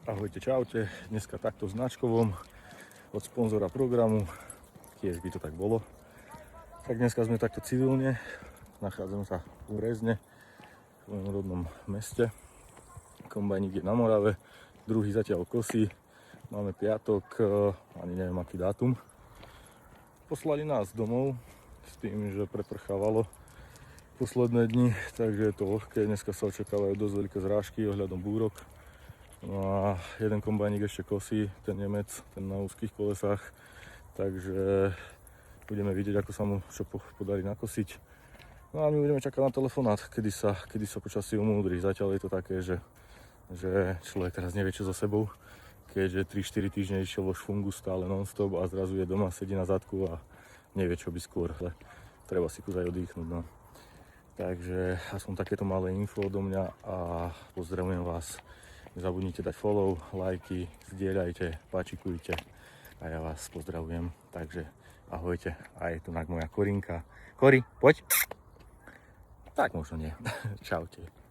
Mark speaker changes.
Speaker 1: Ahojte, čaute. Dneska takto značkovom od sponzora programu, tiež by to tak bolo. Tak dneska sme takto civilne, nachádzame sa v Brezne, v mojom rodnom meste. Kombajník je na Morave, druhý zatiaľ kosí. Máme piatok, ani neviem aký dátum. Poslali nás domov s tým, že preprchávalo posledné dni, takže je to vlhké. Dneska sa očakávajú dosť veľké zrážky ohľadom búrok. No a jeden kombajník ešte kosí, ten Nemec, ten na úzkých kolesách. Takže budeme vidieť, ako sa mu čo podarí nakosiť. No a my budeme čakať na telefonát, kedy sa počasie umúdri. Zatiaľ je to také, že človek teraz nevie čo so sebou, keďže 3-4 týždne išiel vo šfungu stále non-stop a zrazu je doma, sedí na zadku a nevie čo by skôr. Treba si kus aj oddychnúť. No. Takže aspoň takéto malé info odo mňa a pozdravujem vás. Nezabudnite dať follow, lajky, zdieľajte, páčikujte a ja vás pozdravujem. Takže ahojte, a je tu moja Korinka. Kori, poď. Tak možno nie. Čaute.